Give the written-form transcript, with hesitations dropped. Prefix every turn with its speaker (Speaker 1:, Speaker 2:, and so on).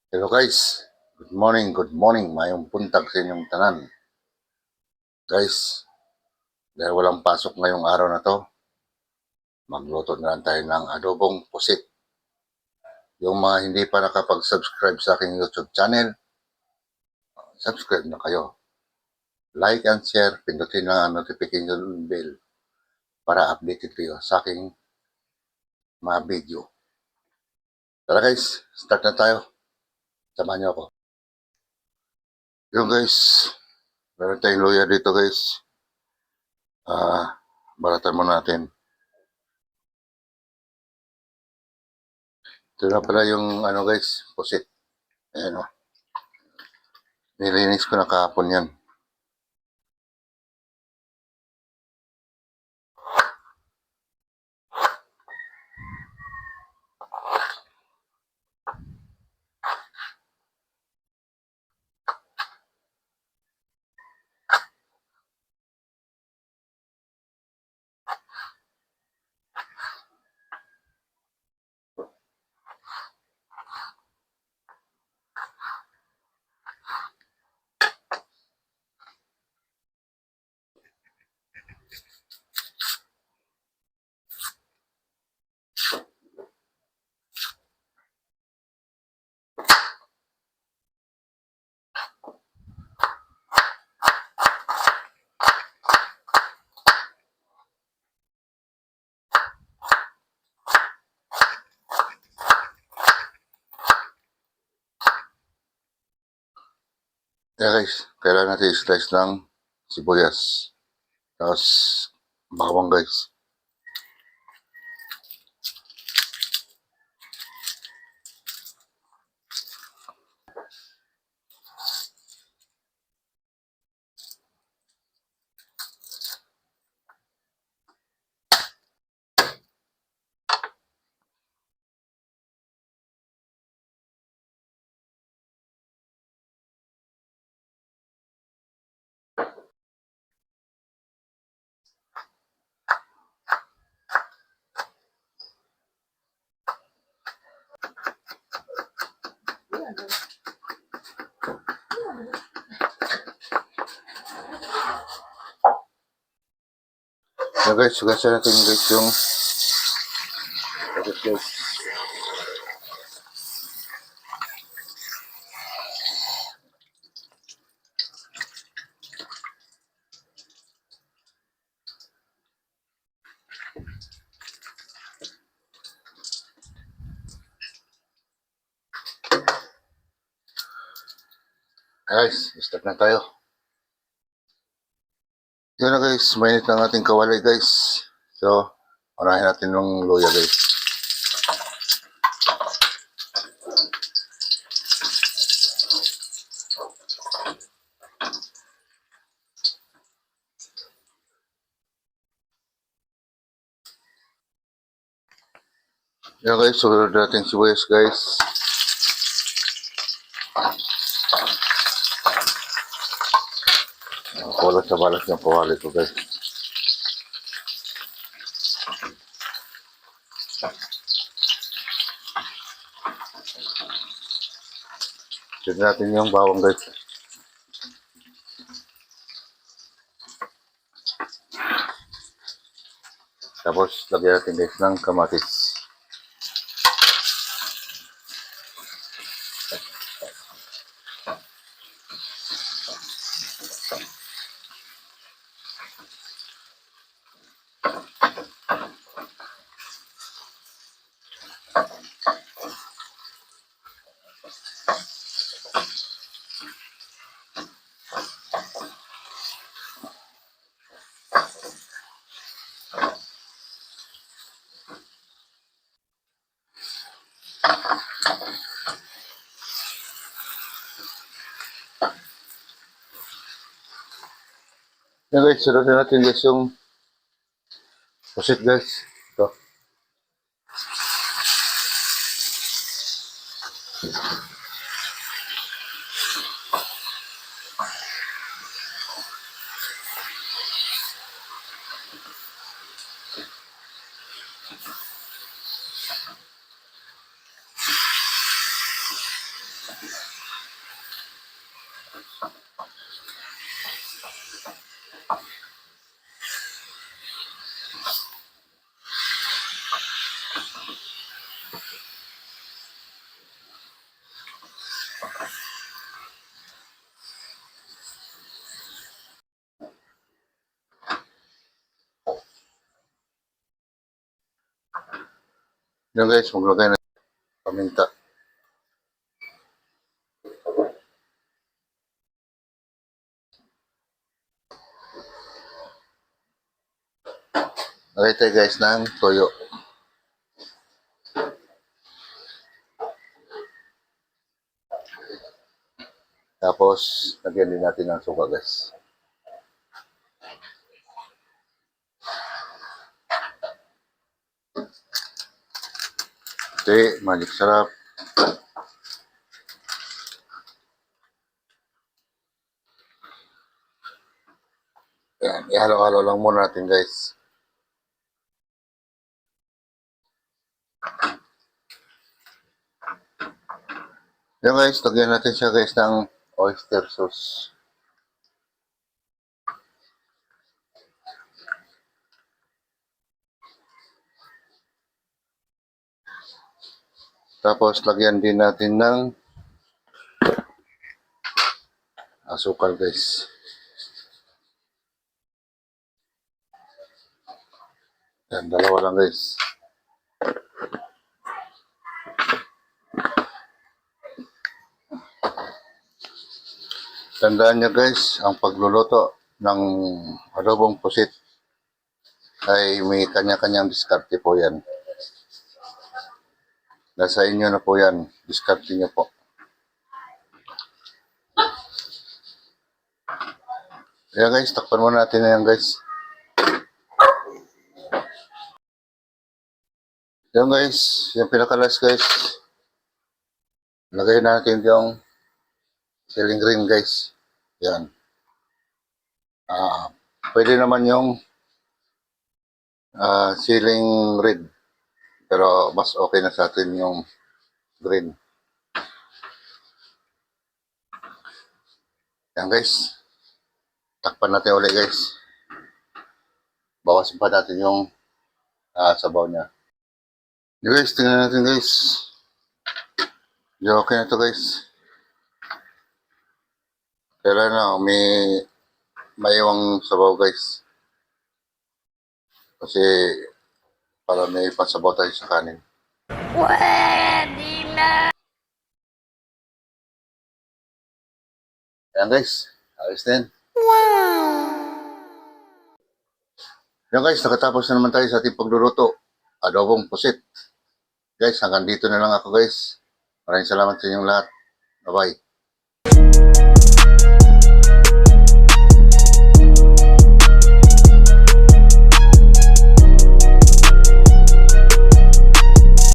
Speaker 1: Hello guys, good morning, mayong puntag sa inyong tanan. Guys, dahil walang pasok ngayong araw na to, magluto na lang tayo ng adobong pusit. Yung mga hindi pa nakapag-subscribe sa aking YouTube channel, subscribe na kayo. Like and share, pindutin lang ang notification bell para updated kayo sa aking mga video. Tara guys, start na tayo. Samahan niyo ako. Yung guys, meron tayong luya dito guys. Balatan mo natin. Ito na pala yung guys, pusit. Ayan o. Nilinis ko na kahapon yan. Kaya guys, kailangan natin i-slice ng sibuyas. Tapos, bawang guys. Kaya guys, sugasan natin guys yung guys. Guys, start na tayo. Yun na guys, mainit ng ating kawali guys. So, unahin natin ng luya guys. Yan guys, susunod natin sibuyas guys. Kulot sa balas ng pawali ko guys. Tignan natin yung bawang guys. Tapos, lagyan natin guys ng kamatis. Yan guys, sunod natin guys yung pusit guys. Ito. Yan guys, maglagay na paminta. Lagay tayo guys ng toyo. Tapos, lagyan din natin ng suka guys. Okay, magic sarap. Yan, ihalo-halo lang muna natin guys. Yan guys, lagyan natin siya guys ng oyster sauce. Tapos, lagyan din natin ng asukal guys. Yan, dalawa lang guys. Tandaan nyo guys, ang pagluluto ng adobong pusit ay may kanya-kanyang diskarte po yan. Nasa inyo na po yan, diskarte nyo po. Ayan guys, takpan muna natin na yan guys. Yan guys, yung pinakalas guys. Lagay natin yung ceiling green guys. Yan. Pwede naman yung ceiling red. Pero mas okay na sa atin yung green. Yan guys. Takpan natin ulit guys. Bawasan pa natin yung sabaw niya. Yung guys, tingnan natin guys. Yung okay na to guys. Kailan na, may iwang sabaw guys. Kasi para may pasabaw tayo sa kanin.
Speaker 2: Pwede na!
Speaker 1: Ayan guys, ayos na yan. Yan guys, nakatapos na naman tayo sa ating pagluluto. Adobong pusit. Guys, hanggang dito na lang ako guys. Maraming salamat sa inyong lahat. Bye-bye.